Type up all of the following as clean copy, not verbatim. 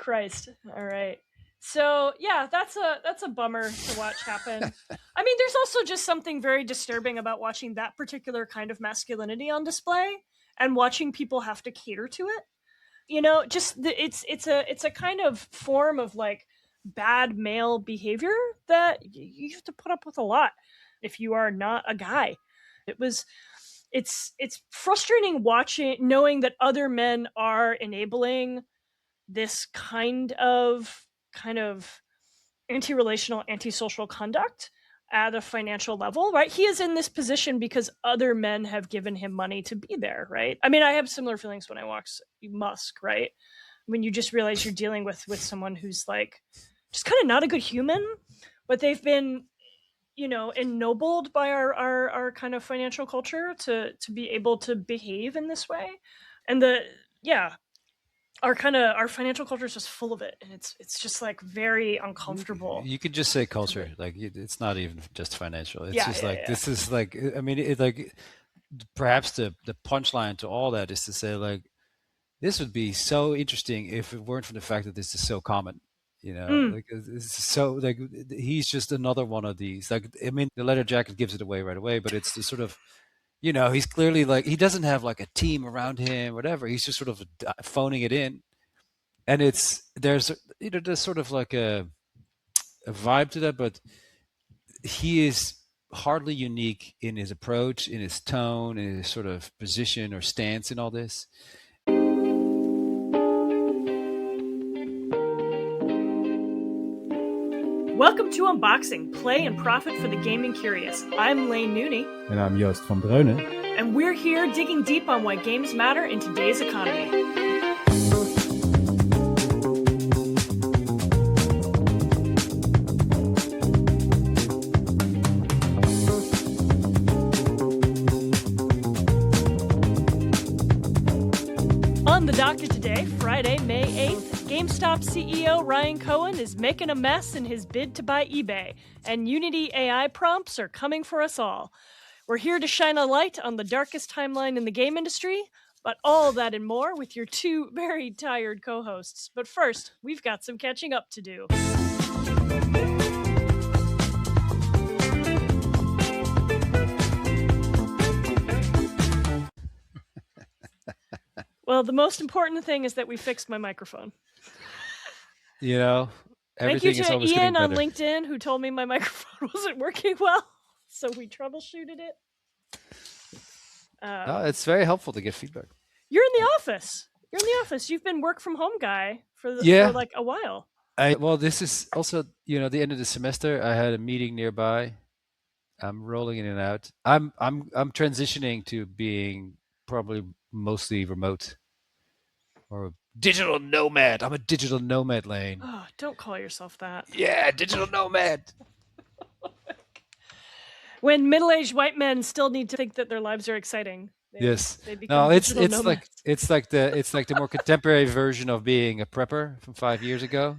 Christ. All right. So yeah, that's a bummer to watch happen. I mean, there's also just something very disturbing about watching that particular kind of masculinity on display and watching people have to cater to it. You know, just it's a kind of form of like bad male behavior that you have to put up with a lot if you are not a guy. It was it's frustrating watching knowing that other men are enabling this kind of anti-relational, antisocial conduct at a financial level, right? He is in this position because other men have given him money to be there, right? I mean, I have similar feelings when I watch Musk, right? When you just realize you're dealing with someone who's like just kind of not a good human, but they've been, you know, ennobled by our kind of financial culture to be able to behave in this way. And our financial culture is just full of it, and it's just like very uncomfortable. You could just say culture. Like it's not even just financial. It's just like yeah. this is like I mean, like perhaps the punchline to all that is to say like this would be so interesting if it weren't for the fact that this is so common. You know, like it's so like he's just another one of these. Like I mean, the leather jacket gives it away right away, but it's the sort of you know he's clearly like he doesn't have like a team around him, whatever. He's just sort of phoning it in, and there's you know there's sort of like a vibe to that, but he is hardly unique in his approach, in his tone, in his sort of position or stance in all this. Welcome to Unboxing, Play and Profit for the Gaming Curious. I'm Lane Nooney. And I'm Joost van Breunen. And we're here digging deep on why games matter in today's economy. On the docket today, Friday, May 8th, GameStop CEO Ryan Cohen is making a mess in his bid to buy eBay, and Unity AI prompts are coming for us all. We're here to shine a light on the darkest timeline in the game industry, but all that and more with your two very tired co-hosts. But first, we've got some catching up to do. Well, the most important thing is that we fixed my microphone. You know, everything is always getting better. Thank you to Ian on LinkedIn who told me my microphone wasn't working well, so we troubleshooted it. No, it's very helpful to get feedback. You're in the office. You've been work from home guy for like a while. Well, this is also the end of the semester. I had a meeting nearby. I'm rolling in and out. I'm transitioning to being probably mostly remote or digital nomad. I'm a digital nomad, Lane. Oh, don't call yourself that. Yeah, digital nomad. When middle-aged white men still need to think that their lives are exciting. They become it's like the more contemporary version of being a prepper from 5 years ago.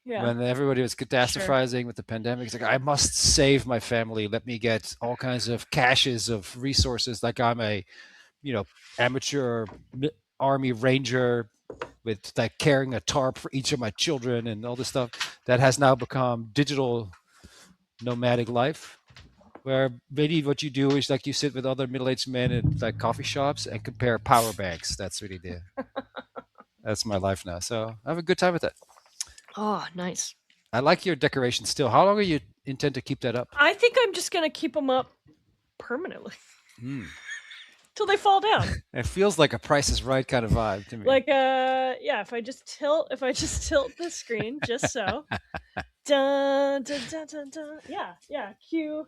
Yeah. When everybody was catastrophizing with the pandemic, it's like I must save my family. Let me get all kinds of caches of resources. Like I'm a, amateur army ranger with like carrying a tarp for each of my children and all this stuff. That has now become digital nomadic life, where really what you do is like you sit with other middle-aged men at like coffee shops and compare power banks. That's really that's my life now. So I have a good time with that. Oh, nice. I like your decoration still. How long do you intend to keep that up? I think I'm just going to keep them up permanently. Till they fall down. It feels like a Price is Right kind of vibe to me. Like if I just tilt the screen just so. Dun, dun, dun, dun, dun. Yeah, cue.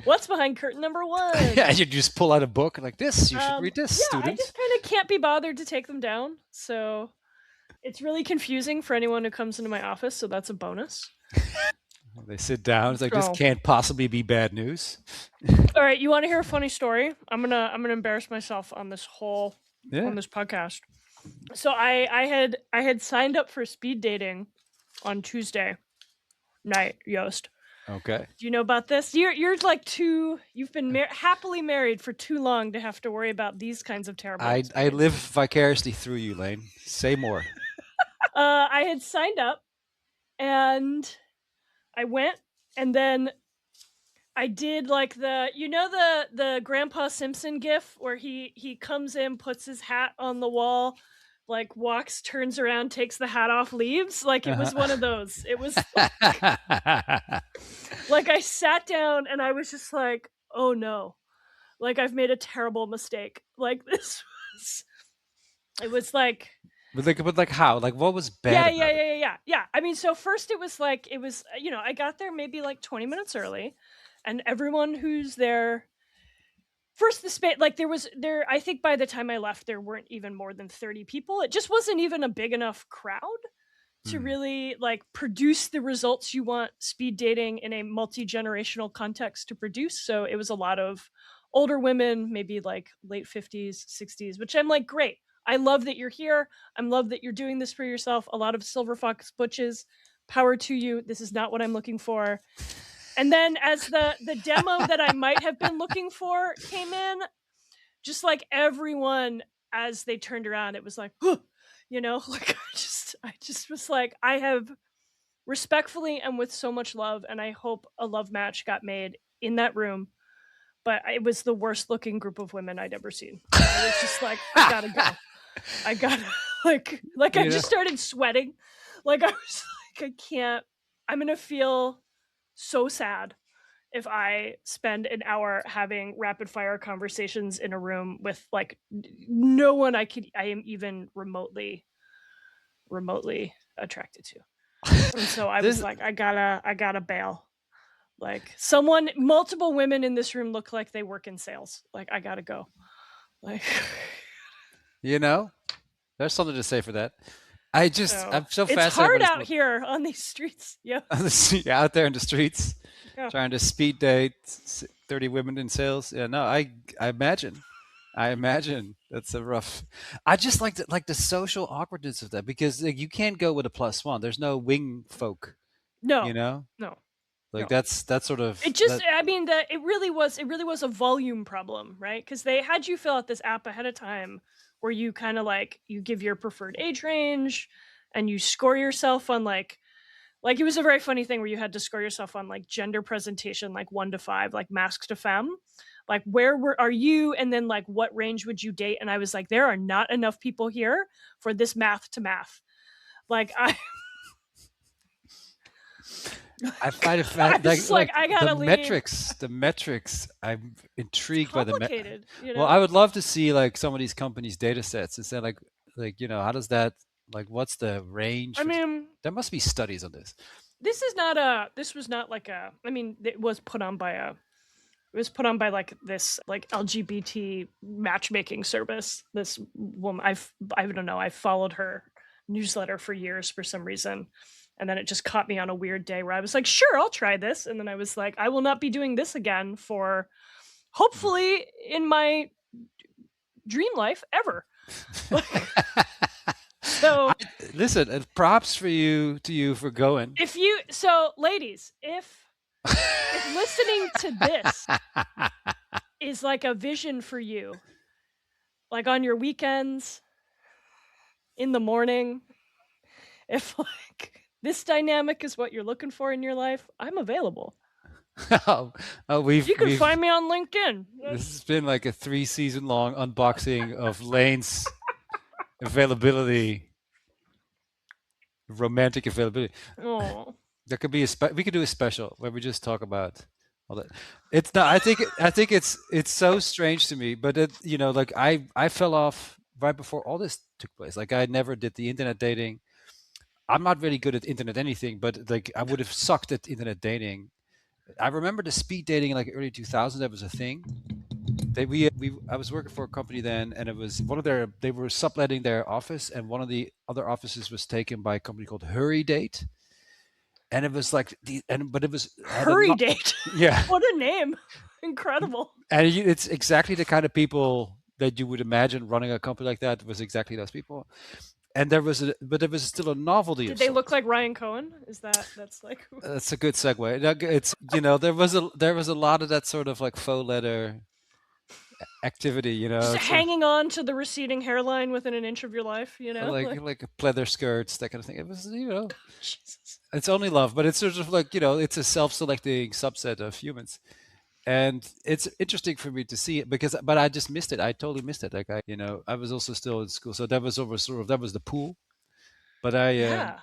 What's behind curtain number 1? Yeah, you just pull out a book like this. You should read this, students. I just kind of can't be bothered to take them down. So it's really confusing for anyone who comes into my office, so that's a bonus. They sit down. It's like this can't possibly be bad news. All right, you want to hear a funny story? I'm gonna embarrass myself on this on this podcast. So I had signed up for speed dating on Tuesday night, Joost. Okay. Do you know about this? You're like you've been happily married for too long to have to worry about these kinds of terrible I live vicariously through you, Lane. Say more. I had signed up and I went, and then I did like the Grandpa Simpson gif where he comes in, puts his hat on the wall, like walks, turns around, takes the hat off, leaves. Like it was one of those. It was like I sat down and I was just like, oh no, like I've made a terrible mistake. Like this was, it was like, but like how? Like what was bad about it? yeah. I mean, so first it was like, I got there maybe like 20 minutes early, and everyone who's there, first the space, like there, I think by the time I left, there weren't even more than 30 people. It just wasn't even a big enough crowd to Hmm. really like produce the results you want speed dating in a multi-generational context to produce. So it was a lot of older women, maybe like late 50s, 60s, which I'm like, great. I love that you're here. I love that you're doing this for yourself. A lot of silver fox butches. Power to you. This is not what I'm looking for. And then as the demo that I might have been looking for came in, just like everyone, as they turned around, it was like, huh, like I just was like, I have respectfully and with so much love, and I hope a love match got made in that room. But it was the worst looking group of women I'd ever seen. I was just like, I gotta go. I gotta like I You know, just started sweating. Like I was like, I can't. I'm gonna feel so sad if I spend an hour having rapid fire conversations in a room with like no one I am even remotely attracted to. And so I was this like, I gotta bail. Like multiple women in this room look like they work in sales. Like I gotta go. Like you know, there's something to say for that. so I'm so it's fascinated by hard this out book. here on these streets. Yeah. Out there in the streets, Yeah. trying to speed date 30 women in sales. Yeah, no, I imagine. I imagine that's a rough. I just like the social awkwardness of that because like, you can't go with a plus one. There's no wing folk, you No. know. No. Like No. that's sort of It just, that. I mean, it really was a volume problem, right? Because they had you fill out this app ahead of time where you kind of like, you give your preferred age range and you score yourself on like it was a very funny thing where you had to score yourself on like gender presentation, like 1 to 5, like masc to femme. Like are you, and then like what range would you date? And I was like, there are not enough people here for this math to math. Like I find it I was like just like, I the gotta leave. metrics. The metrics. I'm It's intrigued by complicated, Well, I would love to see like some of these companies' data sets and say like how does that like what's the range I for? mean, There must be studies on this. this was not like a, I mean, it was put on by like this like LGBT matchmaking service. This woman, I don't know, I followed her newsletter for years for some reason. And then it just caught me on a weird day where I was like, sure, I'll try this. And then I was like, I will not be doing this again for hopefully in my dream life ever. Like, I, so listen, props for you to you for going. ladies, if listening to this is like a vision for you, like on your weekends, in the morning, if like this dynamic is what you're looking for in your life, I'm available. oh, You can we've find me on LinkedIn. this has been like a 3 season long unboxing of Lane's availability, romantic availability. Oh. There could be we could do a special where we just talk about all that. It's not. I think it's so strange to me, but like I fell off right before all this took place. Like I never did the internet dating. I'm not really good at internet anything, but like I would have sucked at internet dating. I remember the speed dating in like early 2000s. That was a thing. We I was working for a company then, and it was one of their they were subletting their office, and one of the other offices was taken by a company called Hurry Date, and it was like but it was had a Hurry not date. yeah, What a name. Incredible. and it's exactly the kind of people that you would imagine running a company like that was exactly those people, and there was still a novelty Did of they look sorts. like Ryan Cohen? That's like That's a good segue. It's there was a lot of that sort of like faux leather activity, Just it's like hanging on to the receding hairline within an inch of your life, like pleather skirts, that kind of thing. It was, Jesus. it's only love, but it's sort of like, it's a self-selecting subset of humans. And it's interesting for me to see it because, but I just missed it. I totally missed it. Like I was also still in school, so that was over sort of, that was the pool. But Yeah.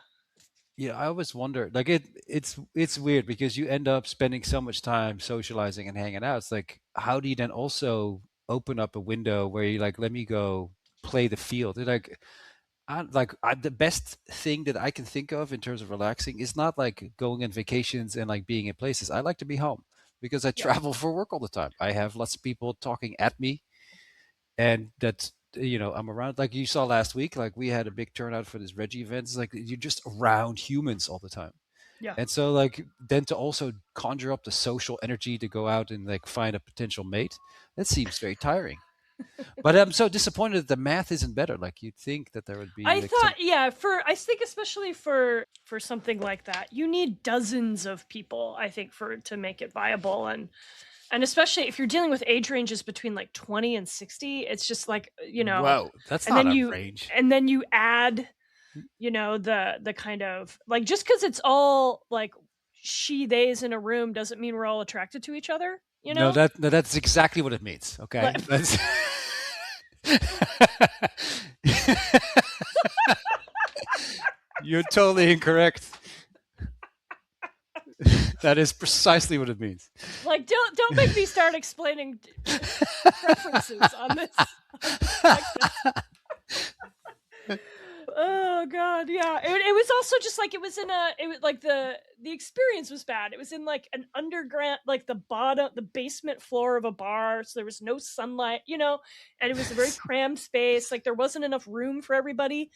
I always wonder, like it's weird because you end up spending so much time socializing and hanging out. It's like, how do you then also open up a window where you like, let me go play the field? Like, the best thing that I can think of in terms of relaxing is not like going on vacations and like being in places. I like to be home because I Yep. travel for work all the time. I have lots of people talking at me, and that's, I'm around. Like you saw last week, like we had a big turnout for this Reggie event. It's like you're just around humans all the time. Yeah. And so like then to also conjure up the social energy to go out and like find a potential mate, that seems very tiring. But I'm so disappointed that the math isn't better. Like you'd think that there would be I like some. thought, yeah, I think especially for something like that, you need dozens of people, I think, for to make it viable. And especially if you're dealing with age ranges between like 20 and 60, it's just like, Whoa, that's and not then a you range. and then you add, the kind of like, just because it's all like she theys in a room doesn't mean we're all attracted to each other, No, that's exactly what it means. like Okay, that's you're totally incorrect. That is precisely what it means. like don't make me start explaining preferences on this podcast. Oh god, yeah. It was also just like it was in a it was like the experience was bad. It was in like an underground, like the basement floor of a bar, so there was no sunlight, and it was a very crammed space. Like there wasn't enough room for everybody.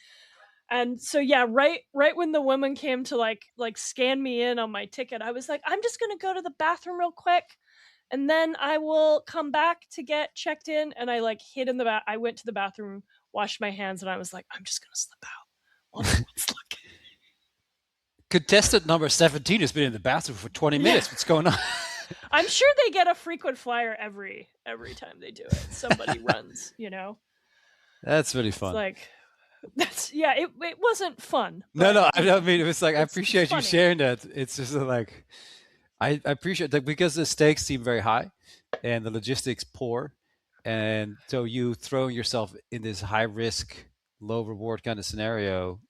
And so yeah, right when the woman came to like scan me in on my ticket, I was like, I'm just gonna go to the bathroom real quick, and then I will come back to get checked in. And I like hid in the I went to the bathroom, washed my hands, and I was like, I'm just gonna slip out while everyone's looking. Contestant number 17 has been in the bathroom for 20 Yeah, minutes. What's going on? I'm sure they get a frequent flyer every time they do it. Somebody runs. That's really It's fun. like yeah. It wasn't fun, No, but no, I mean, it was like, I it's appreciate you funny. sharing that. It's just like, I appreciate that because the stakes seem very high and the logistics poor. And so you throwing yourself in this high risk, low reward kind of scenario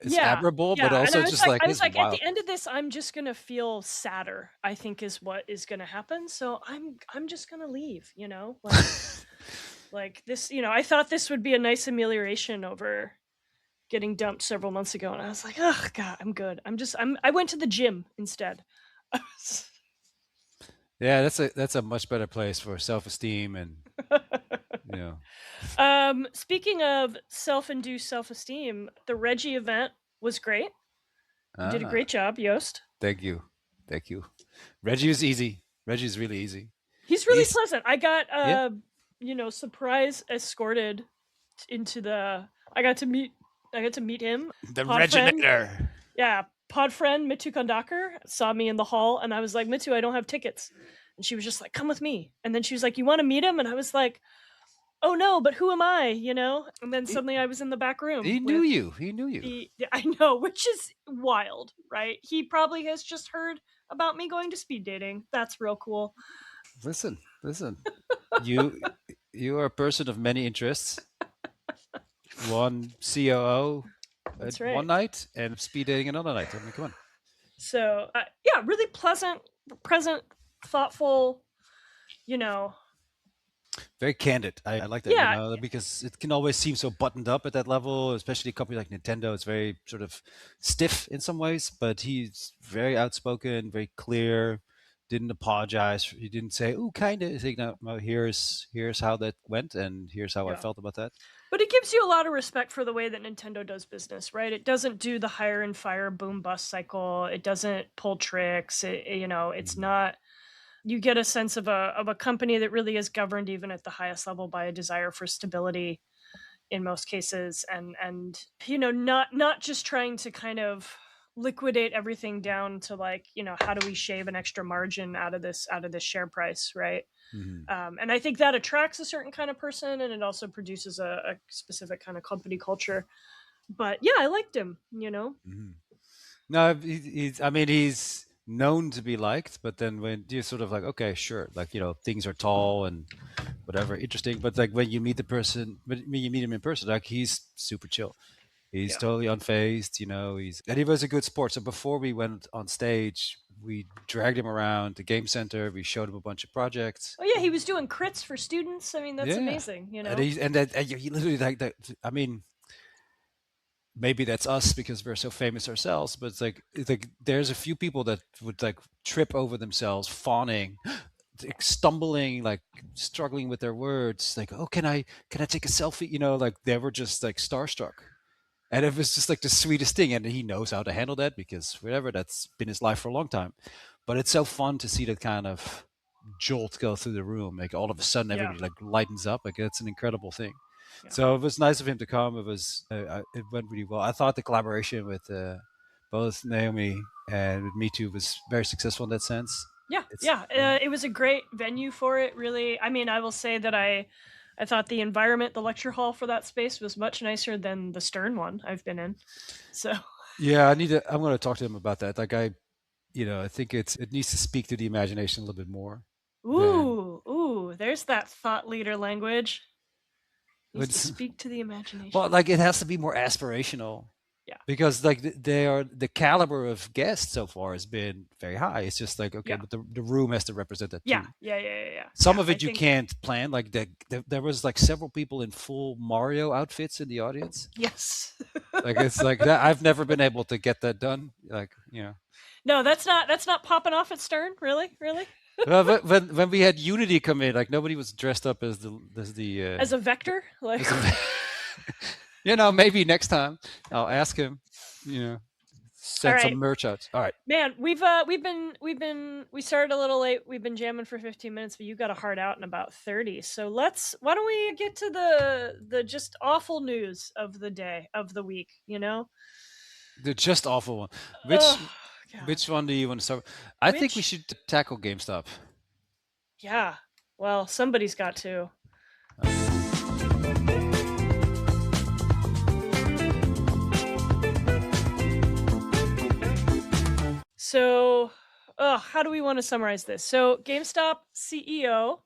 is Yeah, admirable, but yeah, and also just like, I was it's like, at wild. the end of this, I'm just gonna feel sadder, I think is what is gonna happen, so I'm just gonna leave, like this, I thought this would be a nice amelioration over getting dumped several months ago, and I was like, "Ugh, God, I'm good. I went to the gym instead." Yeah, that's a much better place for self-esteem and, you know. Speaking of self-induced self-esteem, the Reggie event was great. You did a Ah, great job, Yost. thank you. Thank you. Reggie is easy. Reggie's really easy. He's really He's pleasant. I got Yeah, surprise escorted into the I got to meet him. the Pod friend. Reginator. Yeah, pod friend Mitu Kondakar saw me in the hall, and I was like, Mitu, I don't have tickets. And she was just like, come with me. And then she was like, you want to meet him? And I was like, oh no, but who am I? And then He, suddenly I was in the back room he knew with you. He knew you. I know, which is wild, right? He probably has just heard about me going to speed dating. That's real cool. Listen, listen. You you are a person of many interests. One COO That's one right. night and speed dating another night. I mean, come on. So yeah, really pleasant, present, thoughtful. You know, Very candid. I like that, yeah, because it can always seem so buttoned up at that level, especially a company like Nintendo. It's very sort of stiff in some ways, but he's very outspoken, very clear. Didn't apologize. He didn't say, "Oh, kind of." He's like, "No, no, here's how that went, and here's how I yeah. felt about that." But it gives you a lot of respect for the way that Nintendo does business, right? It doesn't do the hire and fire boom bust cycle. It doesn't pull tricks. It's Mhm. not. You get a sense of a company that really is governed even at the highest level by a desire for stability in most cases, and not just trying to kind of liquidate everything down to like, how do we shave an extra margin out of this share price, right? Mm-hmm. And I think that attracts a certain kind of person, and it also produces a specific kind of company culture. But yeah, I liked him. Mm-hmm. No, he's. I mean, he's known to be liked, but then when you're sort of like, okay, sure, like things are tall and whatever, interesting. But like when you meet the person, when you meet him in person, like he's super chill. He's Yeah. totally unfazed. And he was a good sport. So before we went on stage, we dragged him around the game center. We showed him a bunch of projects. Oh yeah, he was doing crits for students. I mean, that's Yeah, amazing. and he literally like that. I mean, maybe that's us because we're so famous ourselves, but it's like there's a few people that would like trip over themselves fawning, like, stumbling, like struggling with their words, like, oh, can I take a selfie, like they were just like starstruck. And it was just like the sweetest thing, and he knows how to handle that because whatever, that's been his life for a long time. But it's so fun to see that kind of jolt go through the room. Like all of a sudden, Yeah. everybody like lightens up. Like it's an incredible thing. Yeah. So it was nice of him to come. It went really well. I thought the collaboration with both Naomi and with Me Too was very successful in that sense. Yeah, It's yeah. It was a great venue for it. Really, I mean, I will say that I thought the environment, the lecture hall for that space was much nicer than the Stern one I've been in. So, yeah. I'm going to talk to him about that. Like I think it needs to speak to the imagination a little bit more than ooh, there's that thought leader language. Needs to it's. speak to the Well, imagination. like it has to be more aspirational Yeah, because like the caliber of guests so far has been very high. It's just like okay, yeah, but the room has to represent that yeah, too. yeah, yeah, yeah, yeah. Some Yeah, of I it you think can't plan. Like there was like several people in full Mario outfits in the audience. yes. Like it's like that. I've never been able to get that done. Like No, that's not popping off at Stern. Really, really. well, when we had Unity come in, like nobody was dressed up as the As a vector, like. as the maybe next time I'll ask him. You know, All send some right, merch out. All right. man. We started a little late. We've been jamming for 15 minutes, but you got a hard out in about 30. So why don't we get to the just awful news of the day, of the week? The just awful one. Oh God. Which one do you want to start with? I think we Which should tackle GameStop. Yeah. Well, somebody's got to. Okay. So, how do we want to summarize this? So, GameStop CEO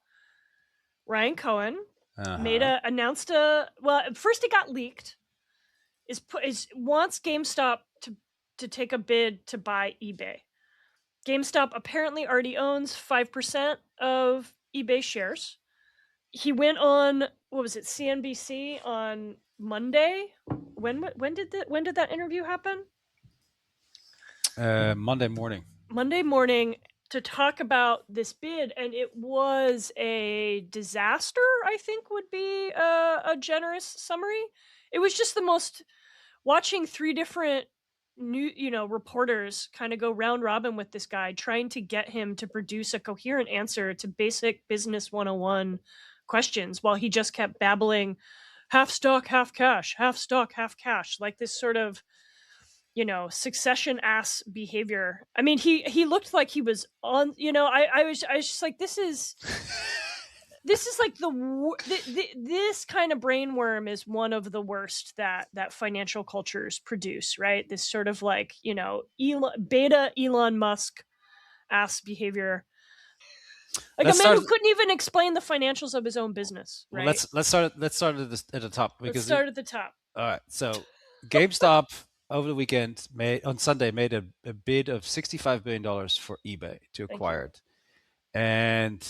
Ryan Cohen Uh-huh. announced first it got leaked. Is wants GameStop to take a bid to buy eBay. GameStop apparently already owns 5% of eBay shares. He went on, what was it, CNBC on Monday? When did that interview happen? Monday morning. Monday morning, to talk about this bid, and it was a disaster, I think would be a generous summary. It was just the most, watching three different reporters kind of go round robin with this guy, trying to get him to produce a coherent answer to basic business 101 questions, while he just kept babbling half stock half cash, half stock half cash, like this sort of succession ass behavior. I mean, he looked like he was on. I was just like, this is like this kind of brainworm is one of the worst that financial cultures produce, right? This sort of like Elon Musk ass behavior, like a Let's man start. who couldn't even explain the financials of his own business, Well, right? let's start at the top Let's because start at the top. all right. So GameStop over the weekend on Sunday made a bid of $65 billion for eBay to Thank you. acquire it. And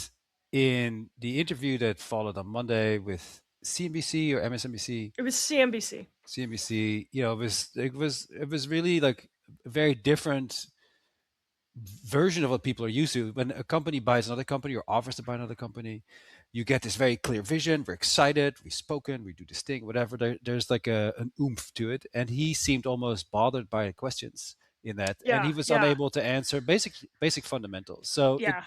in the interview that followed on Monday with CNBC or MSNBC, It was CNBC. CNBC, it was really like a very different version of what people are used to. When a company buys another company or offers to buy another company, you get this very clear vision. We're excited. We've spoken. We do this thing. Whatever. There's like an oomph to it, and he seemed almost bothered by the questions in that, and Yeah, he was yeah, unable to answer basic fundamentals. So yeah.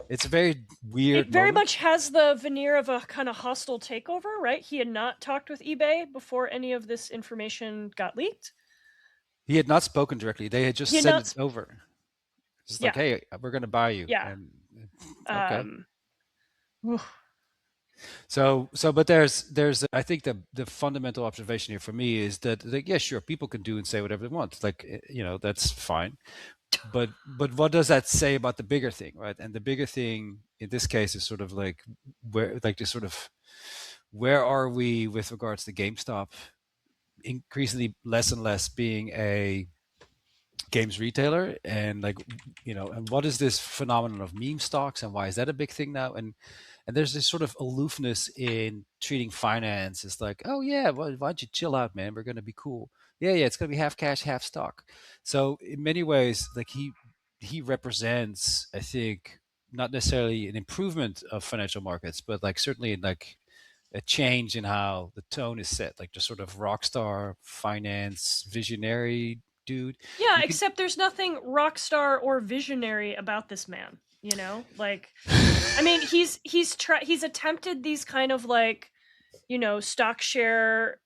it's a very It weird very moment. much has the veneer of a kind of hostile takeover, right? He had not talked with eBay before any of this information got leaked. He had not spoken directly. They had just He had sent not. it over. Just like, Yeah, hey, we're going to buy you, yeah. and okay. Um, oof. But there's I think the fundamental observation here for me is that, like, yeah, sure, people can do and say whatever they want, like, that's fine, but what does that say about the bigger thing, right? And the bigger thing in this case is sort of like, where, like, just sort of, where are we with regards to GameStop increasingly less and less being a games retailer, and, like, and what is this phenomenon of meme stocks, and why is that a big thing now? And there's this sort of aloofness in treating finance as like, oh yeah, well, why don't you chill out, man, we're going to be cool. Yeah, it's going to be half cash half stock. So in many ways, like, he represents, I think, not necessarily an improvement of financial markets, but, like, certainly, like, a change in how the tone is set, like, just sort of rock star finance visionary dude. Yeah, You can except there's nothing rock star or visionary about this man. Like, I mean, he's attempted these kind of, like, stock share.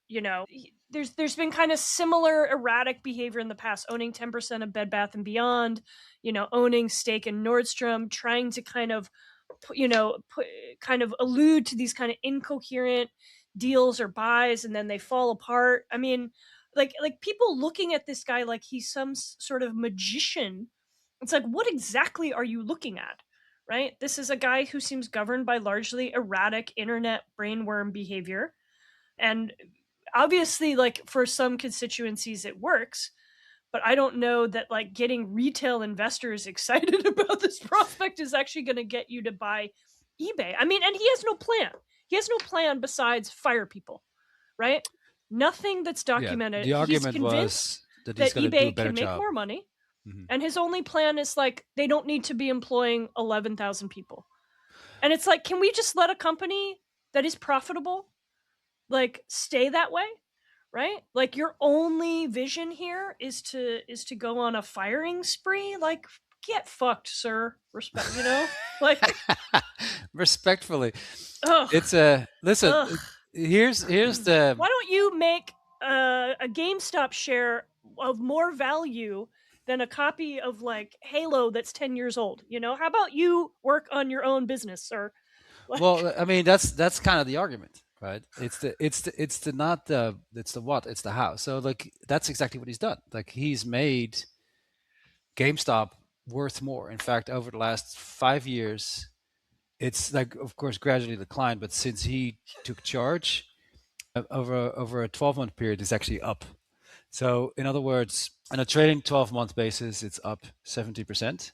There's been kind of similar erratic behavior in the past, owning 10% of Bed Bath and Beyond, owning stake in Nordstrom, trying to kind of kind of allude to these kind of incoherent deals or buys, and then they fall apart. I mean, like people looking at this guy like he's some sort of magician. It's like, what exactly are you looking at? Right? This is a guy who seems governed by largely erratic internet brainworm behavior. And obviously, like, for some constituencies it works, but I don't know that, like, getting retail investors excited about this prospect is actually going to get you to buy eBay. I mean, and he has no plan. He has no plan besides fire people, right? Nothing that's Yeah, documented. the He's argument convinced was that he's that going to do a eBay better can make job. more money, Hmm. and his only plan is, like, they don't need to be employing 11,000 people. And it's like, can we just let a company that is profitable, like, stay that way? Right? Like, your only vision here is to go on a firing spree? Like, get fucked, sir. Respect, Like, Respectfully, ugh, it's a listen. ugh. Here's the Why don't you make a GameStop share of more value than a copy of, like, Halo that's 10 years old? How about you work on your own business, sir? Like, well, I mean, that's kind of the argument, right? It's the not the it's the what, it's the how. So, like, that's exactly what he's done. Like, he's made GameStop worth more. In fact, over the last 5 years, it's, like, of course, gradually declined, but since he took charge, over a 12-month period, it's actually up. So, in other words, on a trailing 12-month basis, it's up 70%.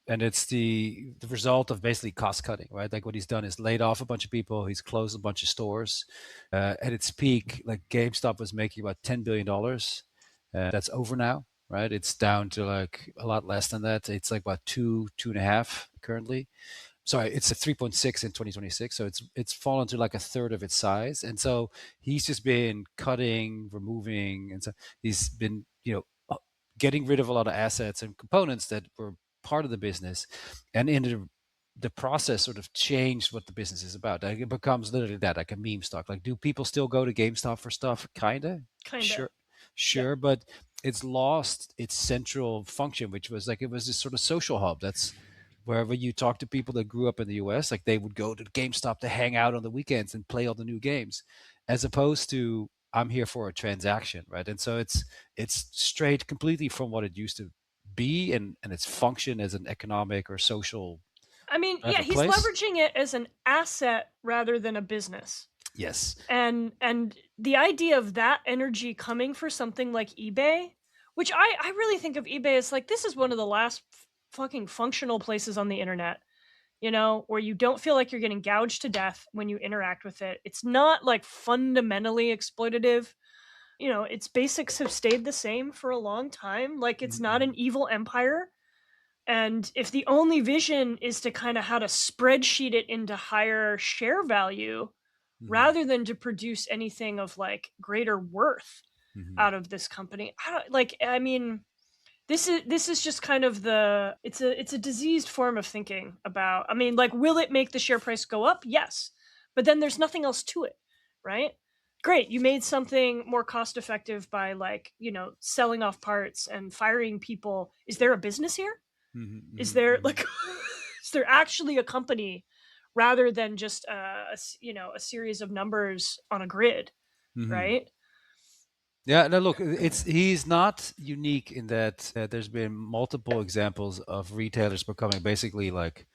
And it's the result of basically cost cutting, right? Like, what he's done is laid off a bunch of people. He's closed a bunch of stores. At its peak, like, GameStop was making about $10 billion. That's over now, right? It's down to, like, a lot less than that. It's like about two and a half currently. Sorry, it's a 3.6 in 2026. So it's fallen to, like, a third of its size. And so he's just been cutting, removing, and so he's been, getting rid of a lot of assets and components that were part of the business, and in the process sort of changed what the business is about. Like, it becomes literally that, like, a meme stock. Like, do people still go to GameStop for stuff? Kinda, kinda. sure, Yeah. sure, but it's lost its central function, which was, like, it was this sort of social hub. That's wherever you talk to people that grew up in the US, like, they would go to GameStop to hang out on the weekends and play all the new games, as opposed to, I'm here for a transaction, right? And so it's strayed completely from what it used to be, and its function as an economic or social I mean, yeah, whatever he's place. leveraging it as an asset rather than a business. Yes. And the idea of that energy coming for something like eBay, which I really think of eBay as, like, this is one of the last fucking functional places on the internet, where you don't feel like you're getting gouged to death when you interact with it. It's not, like, fundamentally exploitative. Its basics have stayed the same for a long time. Like, it's not Mm-hmm. an evil empire. And if the only vision is to kind of how to spreadsheet it into higher share value, Mm-hmm. rather than to produce anything of, like, greater worth Mm-hmm. out of this company, I mean, this is just kind of it's a diseased form of thinking about. I mean, like, will it make the share price go up? Yes, but then there's nothing else to it, right? great, you made something more cost effective by, like, selling off parts and firing people. Is there a business here? Hmm, Is hmm, there, hmm, like, is there actually a company rather than just a series of numbers on a grid, hmm. right? Yeah, no, look, he's not unique in that there's been multiple examples of retailers becoming basically like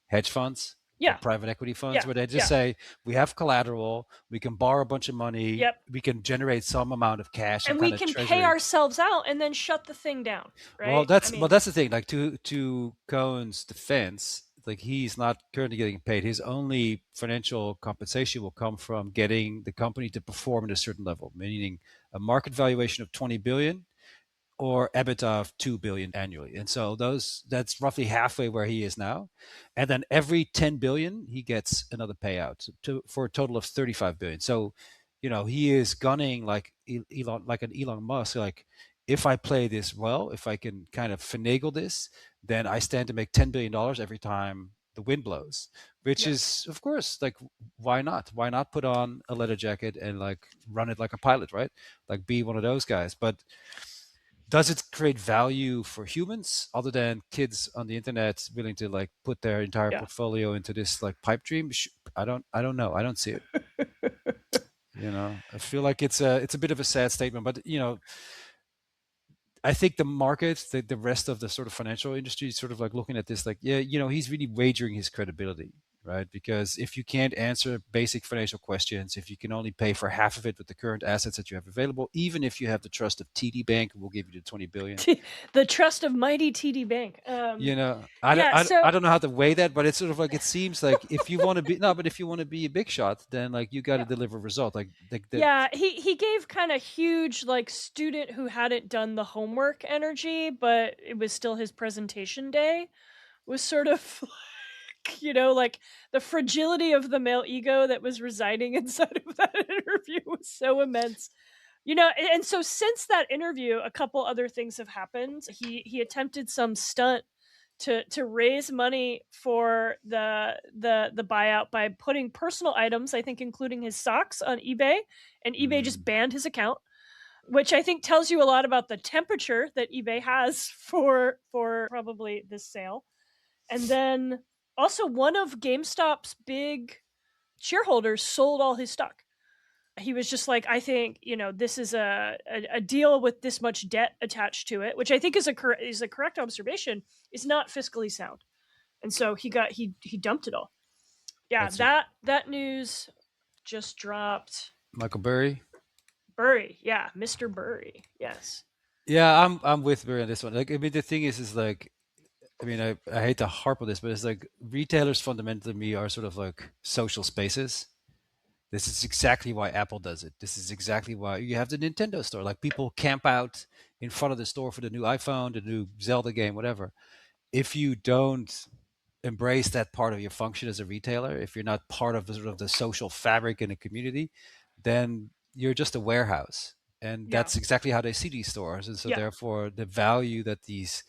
hedge funds or Yeah, private equity funds, yeah, where they just yeah, say, we have collateral, we can borrow a bunch of money, yep. we can generate some amount of cash and And we kind of can pay treasury. ourselves out and then shut the thing down, Well, right? I well, mean, that's the thing. Like, to Cohen's defense, like, he's not currently getting paid. His only financial compensation will come from getting the company to perform at a certain level, meaning a market valuation of 20 billion or EBITDA of 2 billion annually. And so that's roughly halfway where he is now. And then every 10 billion, he gets another payout for a total of 35 billion. So, he is gunning like Elon, like an Elon Musk, like, if I play this well, if I can kind of finagle this, then I stand to make $10 billion every time the wind blows, which yeah. is, of course, like, why not? Why not put on a leather jacket and like run it like a pilot, right? Like, be one of those guys. But does it create value for humans other than kids on the internet willing to like put their entire Yeah. portfolio into this like pipe dream? I don't know. I don't see it. I feel like it's a bit of a sad statement, but I think the market, the rest of the sort of financial industry is sort of like looking at this like, yeah, he's really wagering his credibility, right? Because if you can't answer basic financial questions, if you can only pay for half of it with the current assets that you have available, even if you have the trust of TD Bank, who will give you the 20 billion, The trust of mighty TD Bank. I don't, Yeah, I, don't- so I don't know how to weigh that, but it's sort of like, it seems like if you want to be, no, but if you want to be a big shot, then like you got to yeah. deliver a result. Like the Yeah, he gave kind of huge, like, student who hadn't done the homework energy, but it was still his presentation day. Was sort of like, like, the fragility of the male ego that was residing inside of that interview was so immense. And so since that interview, a couple other things have happened. He attempted some stunt to raise money for the buyout by putting personal items, I think including his socks, on eBay, and eBay just mm, banned his account, which I think tells you a lot about the temperature that eBay has for probably this sale. And then also one of GameStop's big shareholders sold all his stock. He was just like, I think, this is a deal with this much debt attached to it, which I think is a correct observation, is not fiscally sound. And so he dumped it all. Yeah, that's it. that news just dropped. Michael Burry. Burry, yeah, Mr. Burry, yes. Yeah, I'm with Burry on this one. Like, I mean, the thing is like, I mean, I hate to harp on this, but it's like retailers fundamentally to me are sort of like social spaces. This is exactly why Apple does it. This is exactly why you have the Nintendo store. Like, people camp out in front of the store for the new iPhone, the new Zelda game, whatever. If you don't embrace that part of your function as a retailer, if you're not part of the sort of the social fabric in a community, then you're just a warehouse. And Yeah, that's exactly how they see these stores. And so yeah, therefore the value that these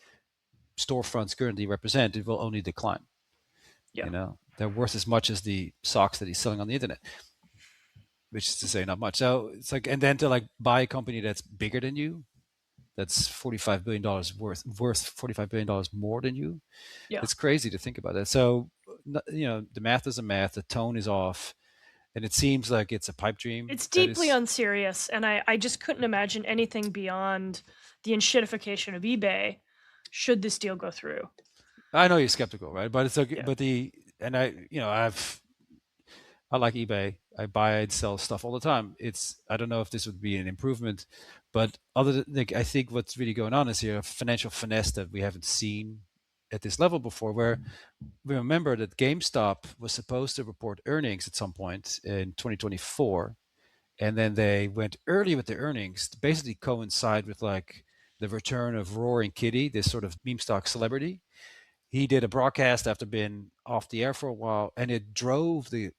storefronts currently represent, it will only decline. yeah. They're worth as much as the socks that he's selling on the internet, which is to say not much. So it's like, and then to like buy a company that's bigger than you, that's $45 billion worth $45 billion more than you. Yeah. It's crazy to think about that. So, the math is a math, the tone is off, and it seems like it's a pipe dream It's that deeply is. unserious, and I just couldn't imagine anything beyond the enshittification of eBay should this deal go through. I know you're skeptical, right? But it's like, Yeah. but and I like eBay. I buy and sell stuff all the time. I don't know if this would be an improvement, but other than, like, I think what's really going on is here a financial finesse that we haven't seen at this level before, where we remember that GameStop was supposed to report earnings at some point in 2024, and then they went early with the earnings to basically coincide with like the return of Roaring Kitty, this sort of meme stock celebrity. He did a broadcast after being off the air for a while, and it drove the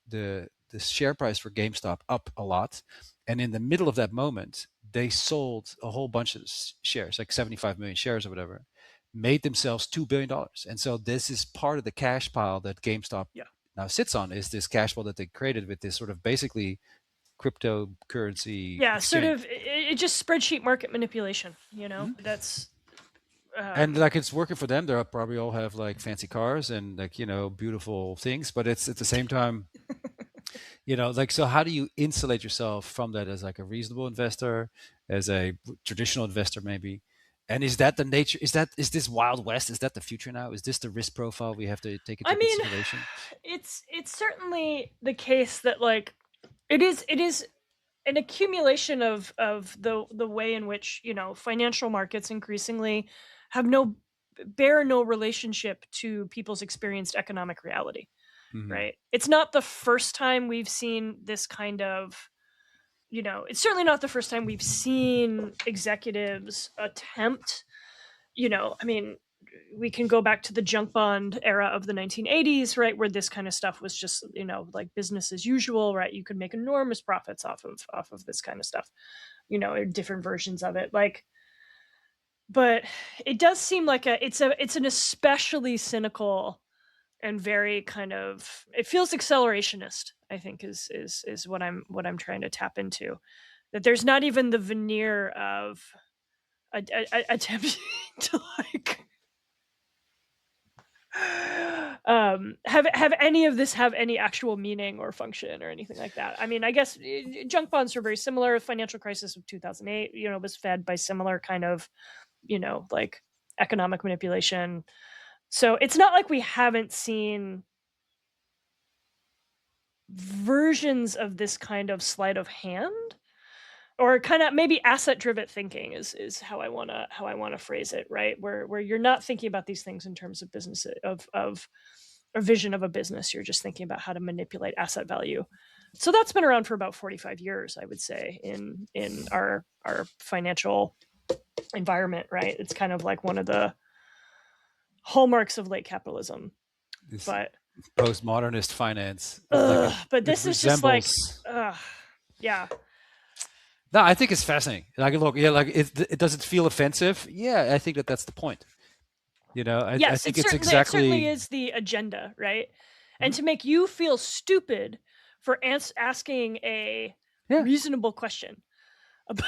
share price for GameStop up a lot. And in the middle of that moment, they sold a whole bunch of shares, like 75 million shares or whatever, made themselves $2 billion. And so this is part of the cash pile that GameStop Yeah. now sits on, is this cash pile that they created with this sort of basically cryptocurrency Yeah, sort exchange. of it just spreadsheet market manipulation, Mhm. That's And like it's working for them. They'll probably all have like fancy cars and like beautiful things, but it's at the same time, like, so how do you insulate yourself from that as like a reasonable investor, as a traditional investor maybe? And is that the nature? Is this Wild West? Is that the future now? Is this the risk profile we have to take I into mean, consideration? it's certainly the case that like it is an accumulation of the way in which financial markets increasingly have no bear no relationship to people's experienced economic reality, Hmm. right? It's not the first time we've seen this kind of it's certainly not the first time we've seen executives attempt, I mean, we can go back to the junk bond era of the 1980s, right, where this kind of stuff was just like business as usual, right? You could make enormous profits off of this kind of stuff, different versions of it, like. But it does seem like it's an especially cynical and very kind of, it feels accelerationist, I think, is what I'm trying to tap into, that there's not even the veneer of attempting to like have any of this have any actual meaning or function or anything like that. I mean, I guess junk bonds are very similar. Financial crisis of 2008, was fed by similar kind of, like economic manipulation. So it's not like we haven't seen versions of this kind of sleight of hand, or kind of maybe asset driven thinking is how I want to phrase it, right? Where you're not thinking about these things in terms of business of a vision of a business. You're just thinking about how to manipulate asset value. So that's been around for about 45 years, I would say, in our financial environment, right? It's kind of like one of the hallmarks of late capitalism. This But postmodernist finance, like but it this is just like, resembles. yeah. No, I think it's fascinating. Like, look, yeah, like it does it feel offensive? Yeah, I think that's the point. I Yes, think it's it certainly exactly. is the agenda, right? And Mhm. to make you feel stupid for asking a Yeah. reasonable question about,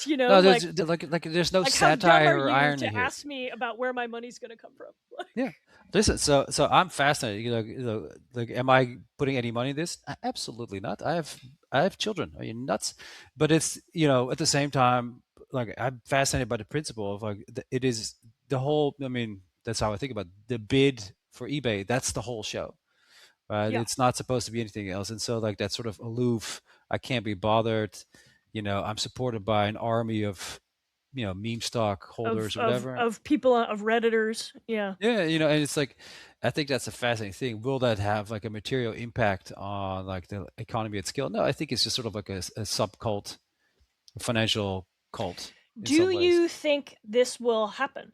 No, like there's no how dumb are satire or you irony to here. ask me about where my money's going to come from? Yeah. Listen, so I'm fascinated. Like, am I putting any money in this? Absolutely not. I have children. Are you nuts? But it's at the same time, like I'm fascinated by the principle of like it is the whole. I mean, that's how I think about it. The bid for eBay. That's the whole show. Right? Yeah, It's not supposed to be anything else. And so like that sort of aloof. I can't be bothered. I'm supported by an army of meme stock of holders or of whatever. of people, of redditors. Yeah, Yeah, and it's like, I think that's a fascinating thing. Will that have like a material impact on like the economy at scale? No, I think it's just sort of like a subcult, a financial cult in do some ways. you think this will happen?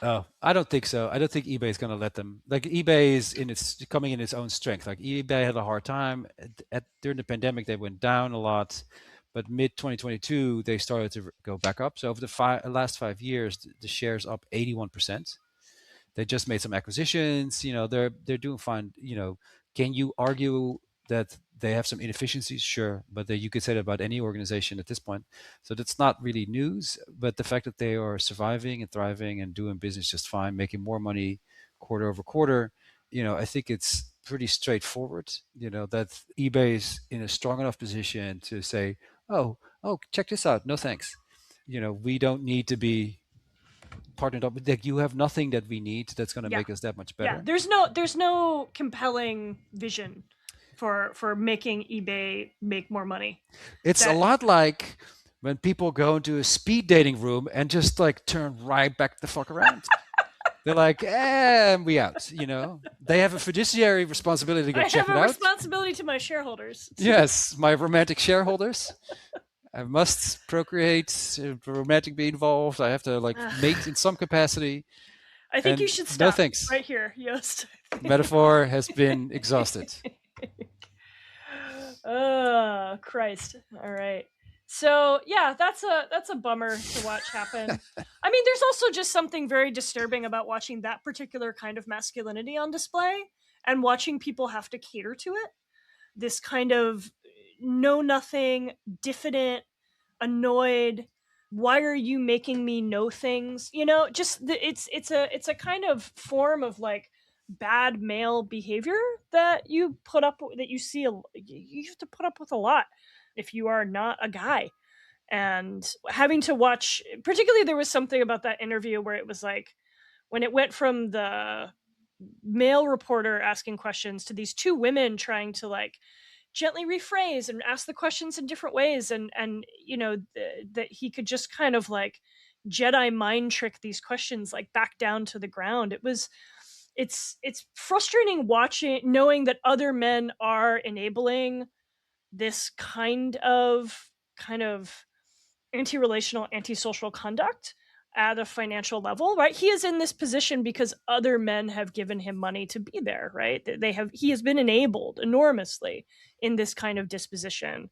Oh, I don't think so. I don't think eBay is going to let them. Like eBay is in its coming in its own strength. Like eBay had a hard time during the pandemic. They went down a lot, but mid 2022 they started to go back up. So over the last 5 years, the shares up 81%. They just made some acquisitions. They're doing fine. Can you argue that they have some inefficiencies? Sure, but you could say that about any organization at this point. So that's not really news. But the fact that they are surviving and thriving and doing business just fine, making more money quarter over quarter, I think it's pretty straightforward. That eBay is in a strong enough position to say, oh, check this out. No thanks. We don't need to be partnered up with, like, you have nothing that we need that's going to Yeah, make us that much yeah. better. There's no compelling vision for making eBay make more money. It's a That lot like when people go into a speed dating room and just like turn right back the fuck around. They're like, we out. They have a fiduciary responsibility to go I check have it a out. responsibility to my shareholders. Yes, my romantic shareholders. I must procreate, romantic be involved. I have to like mate in some capacity. I think you And should no stop thanks. right here, Yost. Metaphor has been exhausted. Oh Christ! All right. So yeah, that's a bummer to watch happen. I mean, there's also just something very disturbing about watching that particular kind of masculinity on display and watching people have to cater to it. this kind of know nothing, diffident, annoyed. Why are you making me know things? Just it's a kind of form of like bad male behavior that you see you have to put up with a lot if you are not a guy. And having to watch, particularly, there was something about that interview where it was like when it went from the male reporter asking questions to these two women trying to like gently rephrase and ask the questions in different ways, and that he could just kind of like Jedi mind trick these questions like back down to the ground. It's frustrating watching, knowing that other men are enabling this kind of anti-relational, antisocial conduct at a financial level, right? He is in this position because other men have given him money to be there, right? He has been enabled enormously in this kind of disposition.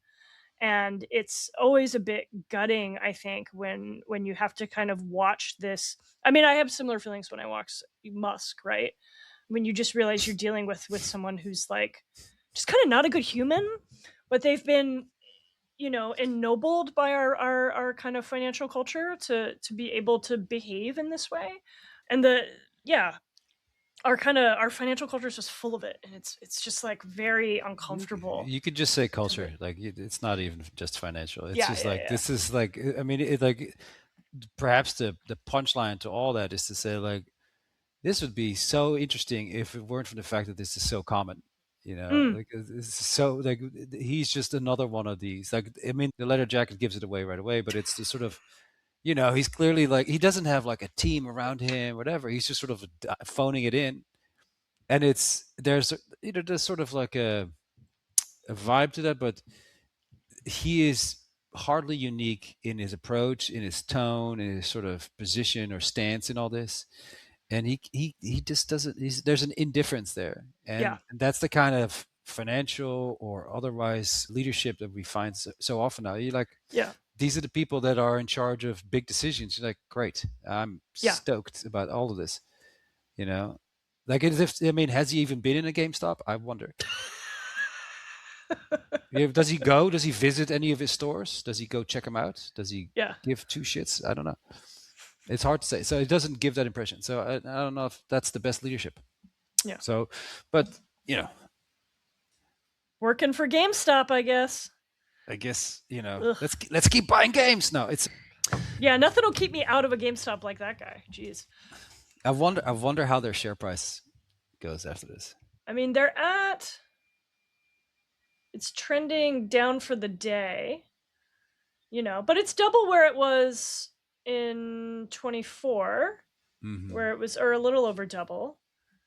And it's always a bit gutting, I think, when you have to kind of watch this. I mean, I have similar feelings when I watch Musk, right? When you just realize you're dealing with someone who's like just kind of not a good human, but they've been ennobled by our kind of financial culture to be able to behave in this way. And our financial culture is just full of it, and it's just like very uncomfortable. You could just say culture. Like it's not even just financial. It's Yeah, just yeah, like yeah. this is like I mean, like perhaps the punchline to all that is to say like this would be so interesting if it weren't for the fact that this is so common. Mm, Like it's so like he's just another one of these. Like I mean, the leather jacket gives it away right away, but it's the sort of he's clearly like he doesn't have like a team around him, whatever. He's just sort of phoning it in, and there's sort of like a vibe to that, but he is hardly unique in his approach, in his tone, in his sort of position or stance in all this. And he just doesn't. There's an indifference there, yeah, and that's the kind of financial or otherwise leadership that we find so often now. You like yeah, these are the people that are in charge of big decisions. You're like, great, I'm yeah. stoked about all of this. You know, like as if I mean, has he even been in a GameStop? I wonder. Does he go? Does he visit any of his stores? Does he go check them out? Does he Yeah, give two shits? I don't know. It's hard to say. So it doesn't give that impression. So I don't know if that's the best leadership. yeah. So, but you know, Working for GameStop, I guess. I guess Ugh. let's keep buying games. No, it's. Yeah, nothing will keep me out of a GameStop like that guy. Jeez. I wonder how their share price goes after this. I mean, it's trending down for the day, but it's double where it was in 24, Mm-hmm. where it was, or a little over double.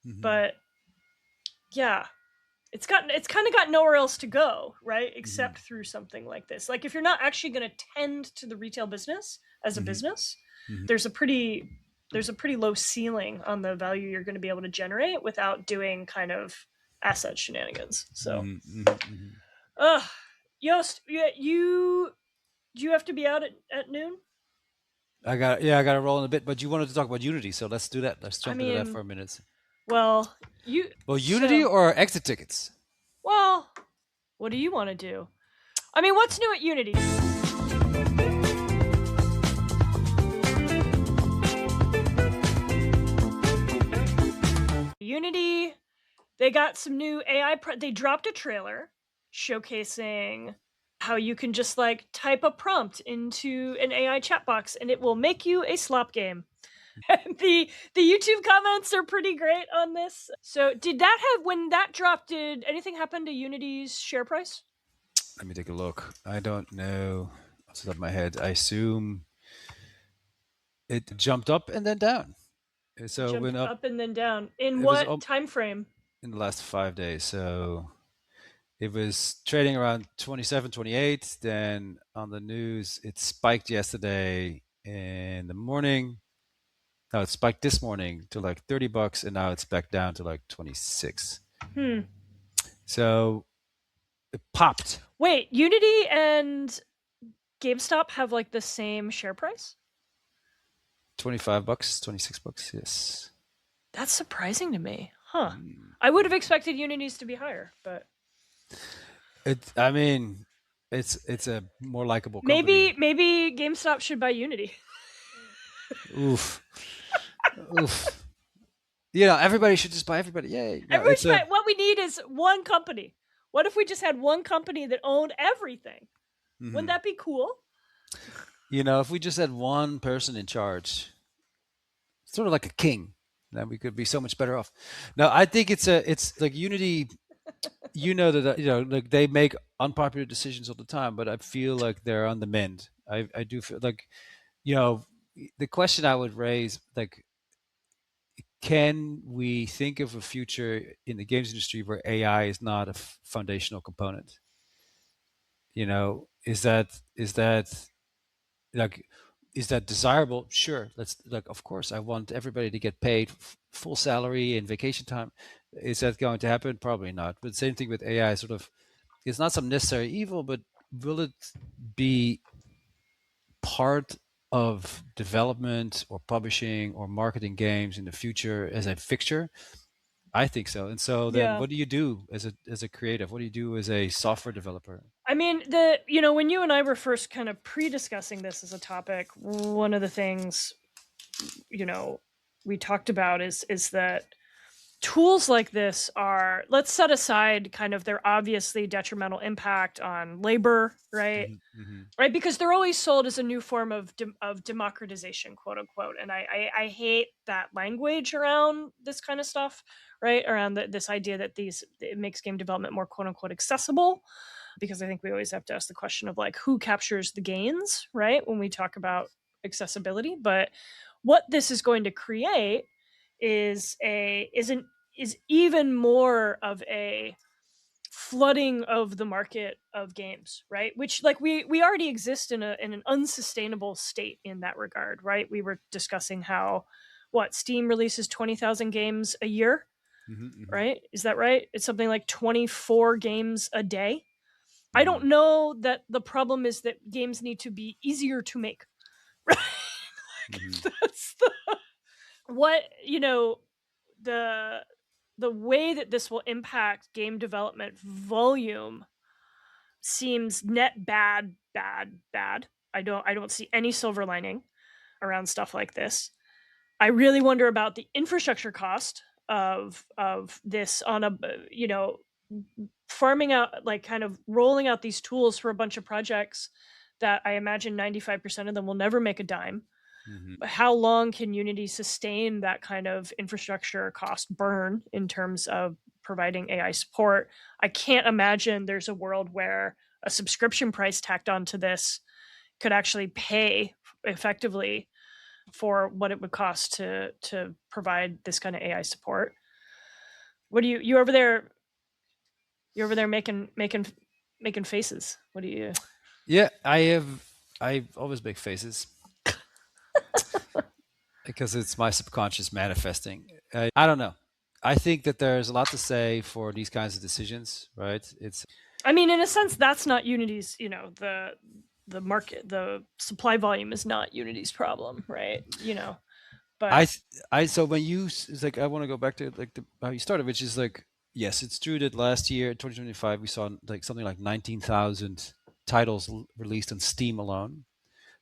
Mm-hmm. But yeah, it's kind of got nowhere else to go, right? Except through something like this. Like if you're not actually going to tend to the retail business as a Mm-hmm. business, Mm-hmm. there's a pretty low ceiling on the value you're going to be able to generate without doing kind of asset shenanigans. So, Mm-hmm. Mm-hmm. uh Yost, you have to be out at noon. I got to roll in a bit, but you wanted to talk about Unity, so let's do that. Let's I jump into that mean, for a minute. well, Well, Unity or exit tickets? well, what do you want to do? I mean, what's new at Unity? Unity, they got some new AI. They dropped a trailer showcasing how you can just like type a prompt into an AI chat box and it will make you a slop game. The YouTube comments are pretty great on this. So, when that dropped, did anything happen to Unity's share price? Let me take a look. I don't know off the top of my head. I assume it jumped up and then down. It So it jumped went up. up and then down. In It was what time frame? in the last 5 days. So it was trading around 27, 28. Then on the news, it spiked yesterday in the morning. No, it spiked this morning to like $30, and now it's back down to like 26. Hmm. So it popped. Wait, Unity and GameStop have like the same share price? $25, $26. Yes. That's surprising to me. Huh. Mm. I would have expected Unity's to be higher, but I mean, it's a more likable company. Maybe GameStop should buy Unity. Oof, oof. You know, everybody should just buy everybody. Yay! No, Everybody it's should a. buy. What we need is one company. What if we just had one company that owned everything? Wouldn't Mhm. that be cool? You know, if we just had one person in charge, sort of like a king, then we could be so much better off. No, I think it's like Unity. You know that like they make unpopular decisions all the time, but I feel like they're on the mend. I do feel like you know the question I would raise, like, can we think of a future in the games industry where AI is not a foundational component? You know, is that like is that desirable? Sure, let's like of course I want everybody to get paid full salary and vacation time. Is that going to happen? Probably not. But same thing with AI. Sort of, it's not some necessary evil, but will it be part of development or publishing or marketing games in the future as a fixture? I think so. And so then Yeah. what do you do as a creative? What do you do as a software developer? I mean, when you and I were first kind of pre-discussing this as a topic, one of the things, you know, we talked about is that tools like this are, let's set aside kind of their obviously detrimental impact on labor, right? Hmm. Hmm. Right, because they're always sold as a new form of democratization, quote unquote, and I hate that language around this kind of stuff, right? Around this idea that these it makes game development more quote unquote accessible, because I think we always have to ask the question of like who captures the gains, right? When we talk about accessibility, but what this is going to create is a isn't is even more of a flooding of the market of games, right? Which like we already exist in an unsustainable state in that regard, right? We were discussing how what Steam releases 20,000 games a year, Hmm. Hmm. right? Is that right? It's something like 24 games a day. I don't Hmm. know that the problem is that games need to be easier to make. Right? Hmm. That's the what, the the way that this will impact game development volume seems net bad, bad, bad. I don't see any silver lining around stuff like this. I really wonder about the infrastructure cost of this on a farming out, like kind of rolling out these tools for a bunch of projects that I imagine 95% of them will never make a dime. Hmm. How long can Unity sustain that kind of infrastructure cost burn in terms of providing AI support? I can't imagine there's a world where a subscription price tacked onto this could actually pay effectively for what it would cost to provide this kind of AI support. What do you over there? You're over there making faces. What do you? Yeah, I always make faces because it's my subconscious manifesting. I don't know. I think that there's a lot to say for these kinds of decisions, right? It's I mean, in a sense, that's not Unity's. The market, the supply volume is not Unity's problem, right? I But th- I so when you it's like I want to go back to like how you started, which is like yes, it's true that last year, 2025, we saw like something like 19,000 titles released on Steam alone.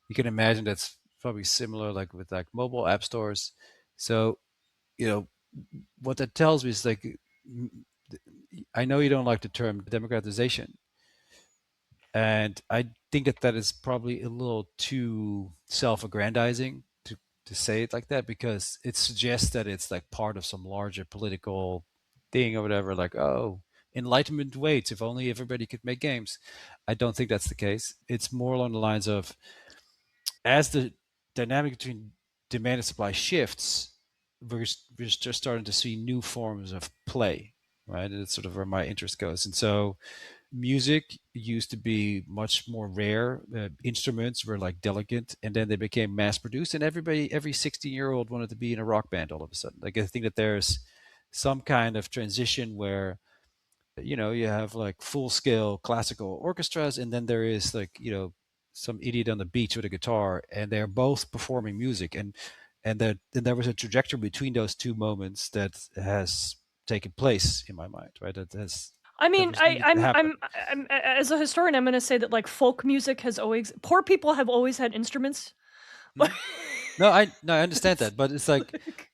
You can imagine that's probably similar like with like mobile app stores. So you know what that tells me is like I know you don't like the term democratization, and I think that that is probably a little too self-aggrandizing to say it like that because it suggests that it's like part of some larger political thing or whatever. Like, oh, enlightenment waits if only everybody could make games. I don't think that's the case. It's more along the lines of as the dynamic between demand and supply shifts, we're just starting to see new forms of play, right? And it's sort of where my interest goes. And so music used to be much more rare. Instruments were like delicate, and then they became mass produced, and every 16-year-old wanted to be in a rock band all of a sudden. Like I think that there's some kind of transition where you have like full scale classical orchestras, and then there is like some idiot on the beach with a guitar, and they're both performing music, and that then there was a trajectory between those two moments that has taken place in my mind, right? That has. I that mean, was needed to happen. as a historian, I'm going to say that like folk music has always poor people have always had instruments. Mhm. No, I understand It's that, but it's like, like-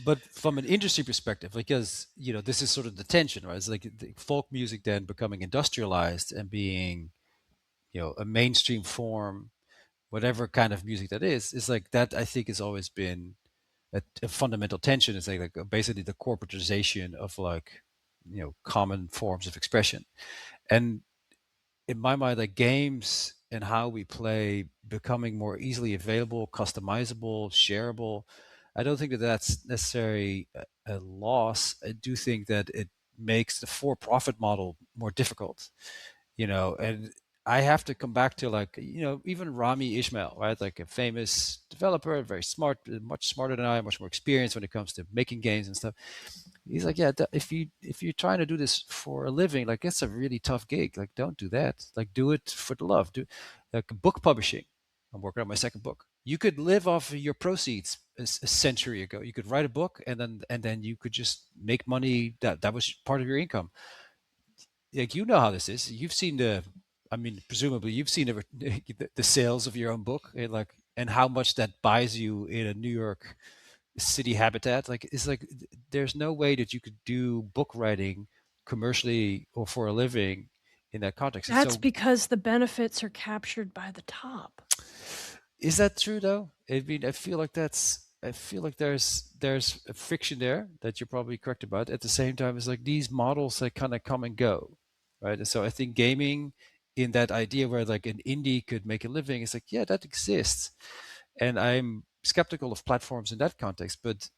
but from an industry perspective, because this is sort of the tension, right? It's like the folk music then becoming industrialized and being a mainstream form, whatever kind of music that is like that. I think has always been a fundamental tension. It's like basically the corporatization of like common forms of expression. And in my mind, like games and how we play becoming more easily available, customizable, shareable. I don't think that that's necessarily a loss. I do think that it makes the for-profit model more difficult, and I have to come back to like, even Rami Ismail, right? Like a famous developer, very smart, much smarter than I, much more experienced when it comes to making games and stuff. He's like, yeah, if you're trying to do this for a living, like it's a really tough gig. Like, don't do that. Like, do it for the love. Do like book publishing. I'm working on my second book. You could live off of your proceeds a century ago. You could write a book and then you could just make money. That was part of your income. Like, how this is. You've seen I mean, presumably you've seen the sales of your own book, and how much that buys you in a New York city habitat. Like, it's like there's no way that you could do book writing commercially or for a living in that context. And that's so, because the benefits are captured by the top. is that true though? I mean, I feel like there's a friction there that you're probably correct about. At the same time, it's like these models that kind of come and go, right? And so I think gaming, in that idea where like an indie could make a living, it's like, yeah, that exists. And I'm skeptical of platforms in that context, but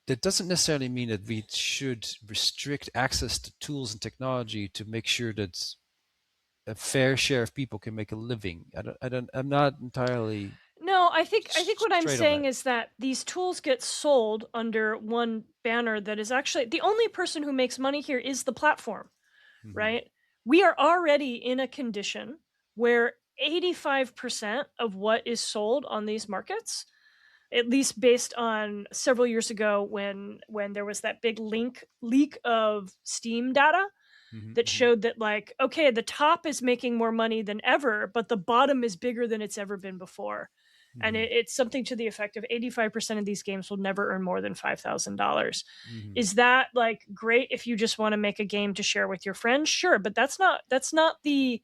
that doesn't necessarily mean that we should restrict access to tools and technology to make sure that a fair share of people can make a living. I'm not entirely No, I think what I'm straight on saying that. is that these tools get sold under one banner that is actually the only person who makes money here is the platform, Hmm. right? We are already in a condition where 85% of what is sold on these markets, at least based on several years ago when there was that big leak of Steam data Hmm. that Hmm. showed that like okay, the top is making more money than ever, but the bottom is bigger than it's ever been before. And Hmm. it's something to the effect of 85% of these games will never earn more than $5,000. Hmm. Is that like great if you just want to make a game to share with your friends? Sure, but that's not the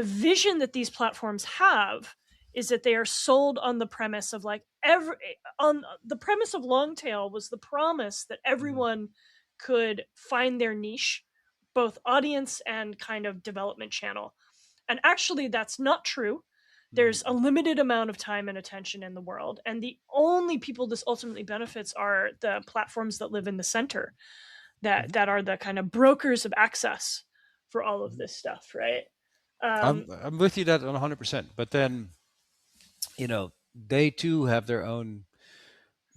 vision that these platforms have. Is that they are sold on the premise of like every on the premise of Longtail was the promise that Hmm. everyone could find their niche, both audience and kind of development channel. And actually that's not true. There's a Hmm. limited amount of time and attention in the world, and the only people this ultimately benefits are the platforms that live in the center, Hmm. that are the kind of brokers of access for all of Hmm. this stuff, right? um, I'm with you that on 100%. But then, they too have their own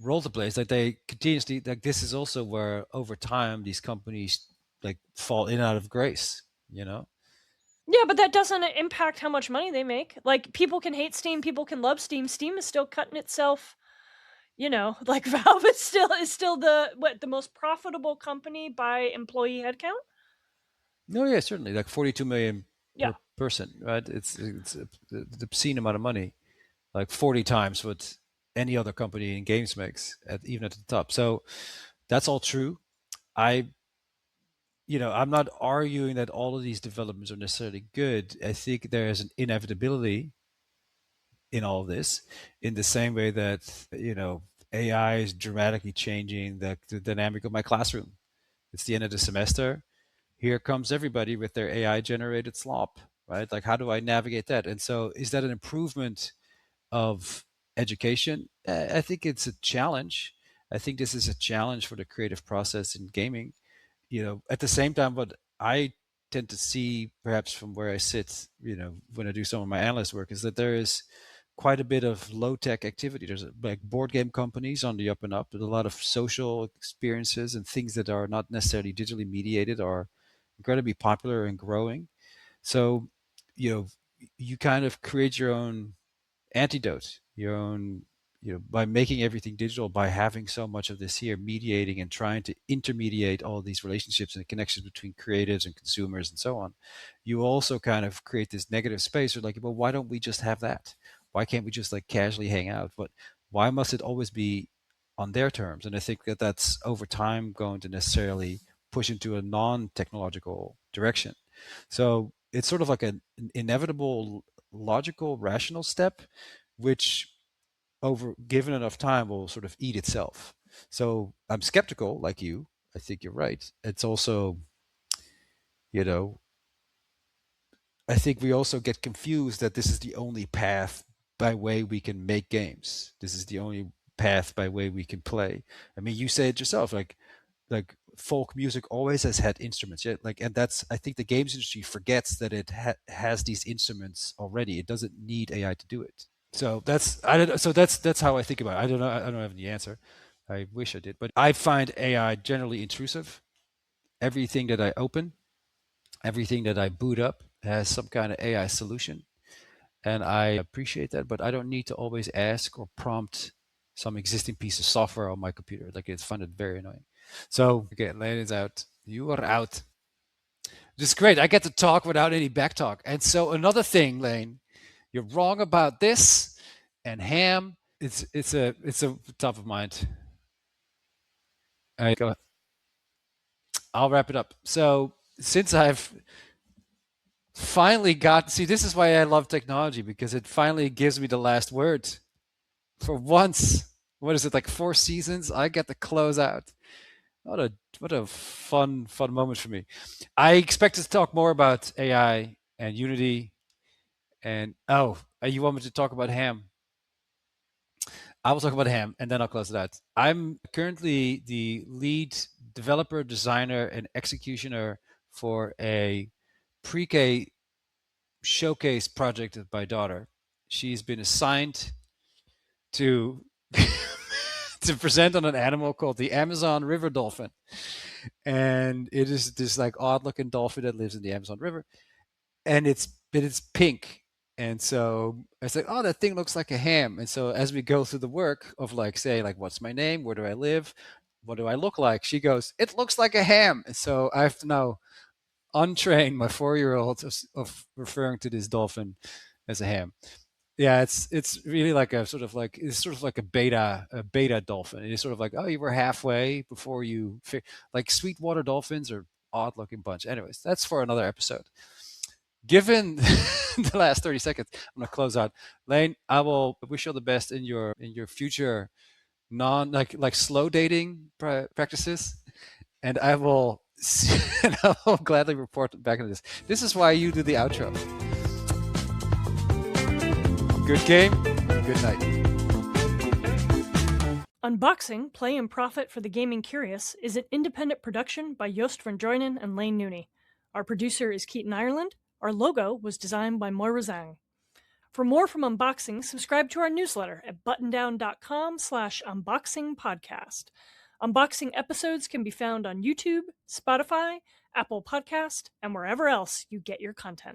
role to play. It's like they continuously, like, this is also where over time these companies like fall in and out of grace, you know? yeah, but that doesn't impact how much money they make. Like people can hate Steam, people can love Steam. Steam is still cutting itself. Like Valve is still the most profitable company by employee headcount. No, yeah, certainly, like 42 million Yeah, per person, right? It's the obscene amount of money, like 40 times what any other company in games makes, even at the top. So that's all true. I, I'm not arguing that all of these developments are necessarily good. I think there is an inevitability in all of this, in the same way that AI is dramatically changing the dynamic of my classroom. It's the end of the semester. Here comes everybody with their AI generated slop, right? Like, how do I navigate that? And so, is that an improvement of education? I think it's a challenge. I think this is a challenge for the creative process in gaming. At the same time, what I tend to see, perhaps from where I sit, when I do some of my analyst work, is that there is quite a bit of low tech activity. There's like board game companies on the up and up. There's a lot of social experiences and things that are not necessarily digitally mediated are incredibly popular and growing. So, you know, you kind of create your own antidote, your own, by making everything digital, by having so much of this here, mediating and trying to intermediate all these relationships and connections between creatives and consumers and so on, you also kind of create this negative space where like, well, why don't we just have that? Why can't we just like casually hang out? But why must it always be on their terms? And I think that that's over time going to necessarily push into a non-technological direction. So it's sort of like an inevitable, logical, rational step, which over given enough time will sort of eat itself. So I'm skeptical, like you. I think you're right. It's also, you know, I think we also get confused that this is the only path by way we can make games. This is the only path by way we can play. I mean, you say it yourself, like folk music always has had instruments, yeah. Like, and that's I think the games industry forgets that it has these instruments already. It doesn't need AI to do it. So that's I don't. So that's how I think about it. I don't know. I don't have any answer. I wish I did, but I find AI generally intrusive. Everything that I open, everything that I boot up has some kind of AI solution, and I appreciate that. But I don't need to always ask or prompt some existing piece of software on my computer. Like it's find it very annoying. So okay, Lane is out. You are out. This is great. I get to talk without any back talk. And so another thing, Lane, you're wrong about this and ham. It's a top of mind. Go. I'll wrap it up. So since I've finally got see, this is why I love technology, because it finally gives me the last word. For once, what is it, like 4 seasons? I get to close out. What a fun moment for me. I expect to talk more about AI and Unity and you want me to talk about ham? I will talk about ham and then I'll close it out. I'm currently the lead developer, designer, and executioner for a pre-K showcase project of my daughter. She's been assigned to to present on an animal called the Amazon River dolphin, and it is this like odd-looking dolphin that lives in the Amazon River, and it's pink. And so it's like, oh, that thing looks like a ham. And so as we go through the work of like, say, like, what's my name? Where do I live? What do I look like? She goes, it looks like a ham. And so I have to now untrain my 4-year-old of referring to this dolphin as a ham. Yeah, it's really like a sort of like it's sort of like a beta dolphin. It is sort of like, oh, you were halfway before you like sweetwater dolphins are odd looking bunch. Anyways, that's for another episode. Given the last 30 seconds, I'm gonna close out. Lane, I will wish you all the best in your future non like slow dating practices, and I will and I will gladly report back on this. This is why you do the outro. Good game. Good night. Unboxing, Play and Profit for the Gaming Curious is an independent production by Joost van Joinen and Lane Nooney. Our producer is Keaton Ireland. Our logo was designed by Moira Zhang. For more from Unboxing, subscribe to our newsletter at buttondown.com/unboxingpodcast. Unboxing episodes can be found on YouTube, Spotify, Apple Podcast, and wherever else you get your content.